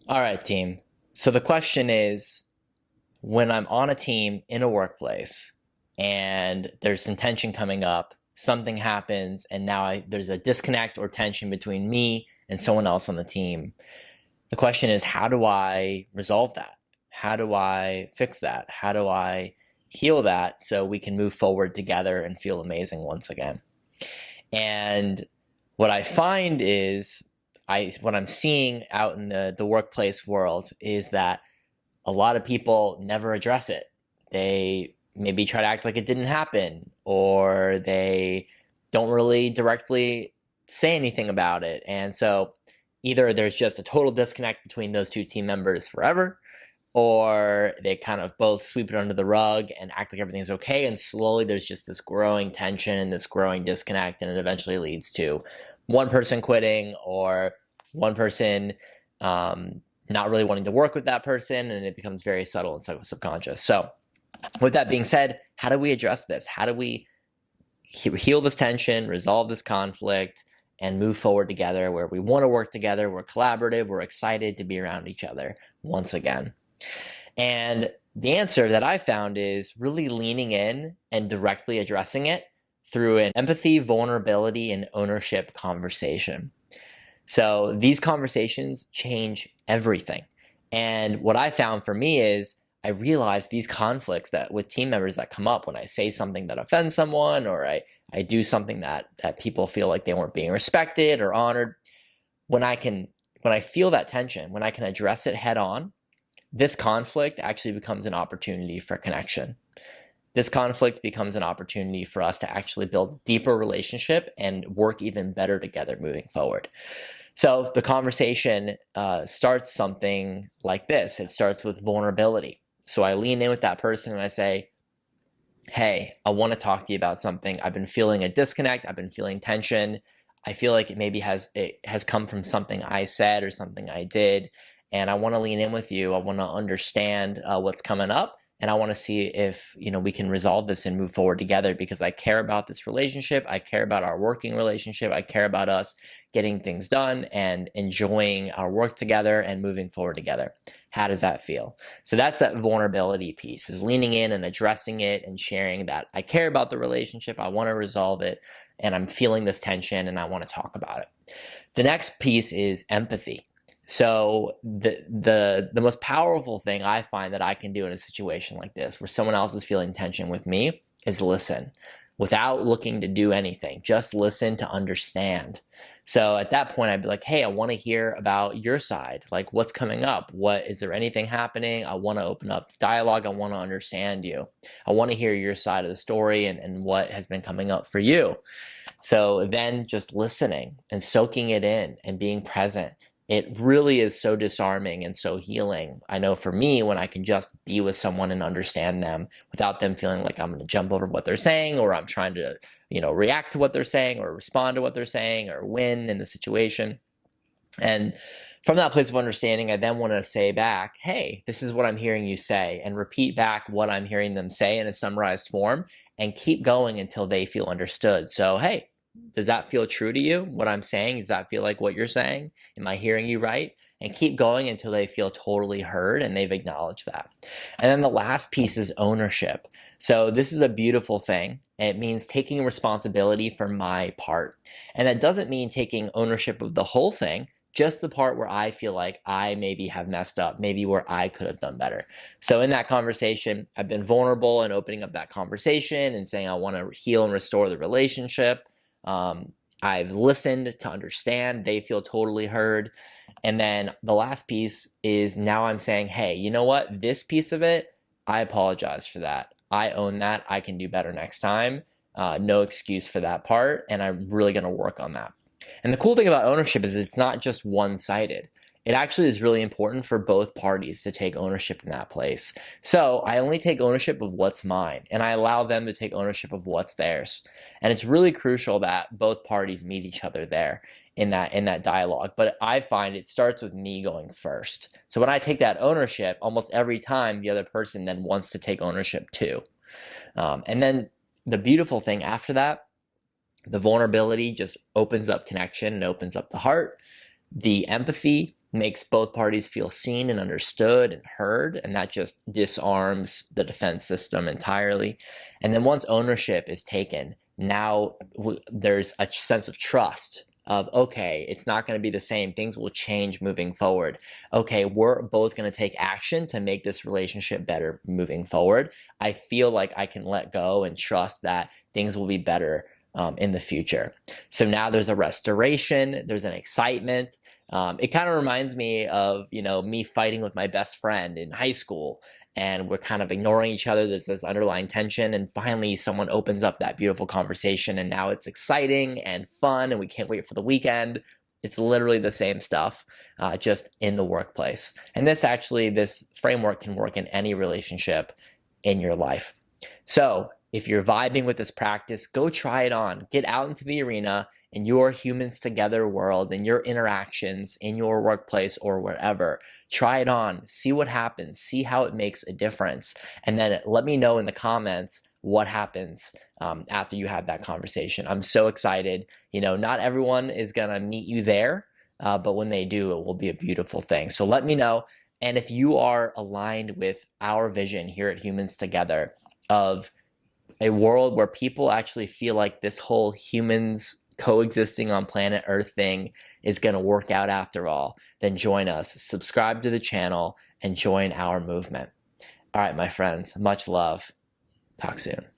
All right, team. So the question is, when I'm on a team in a workplace and there's some tension coming up, something happens, and now there's a disconnect or tension between me and someone else on the team. The question is, how do I resolve that? How do I fix that? How do I heal that so we can move forward together and feel amazing once again? And what I find is, what I'm seeing out in the workplace world is that a lot of people never address it. They maybe try to act like it didn't happen, or they don't really directly say anything about it. And so either there's just a total disconnect between those two team members forever, or they kind of both sweep it under the rug and act like everything's okay. And slowly there's just this growing tension and this growing disconnect, and it eventually leads to one person quitting, or one person not really wanting to work with that person, and it becomes very subtle and subconscious. So with that being said, how do we address this? How do we heal this tension, resolve this conflict, and move forward together where we want to work together, we're collaborative, we're excited to be around each other once again? And the answer that I found is really leaning in and directly addressing it through an empathy, vulnerability, and ownership conversation. So these conversations change everything. And what I found for me is, I realized these conflicts that with team members that come up when I say something that offends someone, or I do something that people feel like they weren't being respected or honored. When I feel that tension, when I can address it head on, this conflict actually becomes an opportunity for connection. This conflict becomes an opportunity for us to actually build a deeper relationship and work even better together moving forward. So the conversation starts something like this. It starts with vulnerability. So I lean in with that person and I say, hey, I want to talk to you about something. I've been feeling a disconnect. I've been feeling tension. I feel like it has come from something I said or something I did. And I want to lean in with you. I want to understand what's coming up. And I want to see if we can resolve this and move forward together, because I care about this relationship. I care about our working relationship. I care about us getting things done and enjoying our work together and moving forward together. How does that feel? So that's that vulnerability piece, is leaning in and addressing it and sharing that I care about the relationship. I want to resolve it, and I'm feeling this tension and I want to talk about it. The next piece is empathy. So the most powerful thing I find that I can do in a situation like this, where someone else is feeling tension with me, is listen without looking to do anything. Just listen to understand. So at that point, I'd be like, hey, I want to hear about your side. Like, what's coming up? Is there anything happening? I want to open up dialogue. I want to understand you. I want to hear your side of the story and what has been coming up for you. So then just listening and soaking it in and being present, it really is so disarming and so healing. I know for me, when I can just be with someone and understand them without them feeling like I'm going to jump over what they're saying, or I'm trying to, react to what they're saying or respond to what they're saying or win in the situation. And from that place of understanding, I then want to say back, hey, this is what I'm hearing you say, and repeat back what I'm hearing them say in a summarized form, and keep going until they feel understood. So, hey, does that feel true to you? What I'm saying, does that feel like what you're saying? Am I hearing you right? And keep going until they feel totally heard and they've acknowledged that. And then the last piece is ownership. So this is a beautiful thing. It means taking responsibility for my part. And that doesn't mean taking ownership of the whole thing, just the part where I feel like I maybe have messed up, maybe where I could have done better. So in that conversation, I've been vulnerable and opening up that conversation and saying I want to heal and restore the relationship. I've listened to understand. They feel totally heard. And then the last piece is, now I'm saying, hey, you know what? This piece of it, I apologize for that. I own that. I can do better next time. No excuse for that part. And I'm really going to work on that. And the cool thing about ownership is it's not just one-sided. It actually is really important for both parties to take ownership in that place. So I only take ownership of what's mine, and I allow them to take ownership of what's theirs. And it's really crucial that both parties meet each other there in that dialogue. But I find it starts with me going first. So when I take that ownership, almost every time the other person then wants to take ownership too. And then the beautiful thing after that, the vulnerability just opens up connection and opens up the heart. The empathy makes both parties feel seen and understood and heard, and that just disarms the defense system entirely. And then once ownership is taken, now there's a sense of trust of, okay, it's not going to be the same. Things will change moving forward. Okay, we're both going to take action to make this relationship better moving forward. I feel like I can let go and trust that things will be better in the future. So now there's a restoration, there's an excitement. It kind of reminds me of, me fighting with my best friend in high school, and we're kind of ignoring each other. There's this underlying tension, and finally someone opens up that beautiful conversation, and now it's exciting and fun, and we can't wait for the weekend. It's literally the same stuff, just in the workplace. And this framework can work in any relationship in your life. So if you're vibing with this practice, go try it on. Get out into the arena in your humans together world, in your interactions, in your workplace or wherever. Try it on. See what happens. See how it makes a difference. And then let me know in the comments what happens after you have that conversation. I'm so excited. Not everyone is going to meet you there, but when they do, it will be a beautiful thing. So let me know. And if you are aligned with our vision here at Humans Together of a world where people actually feel like this whole humans coexisting on planet Earth thing is going to work out after all, then join us. Subscribe to the channel and join our movement. All right, my friends, much love. Talk soon.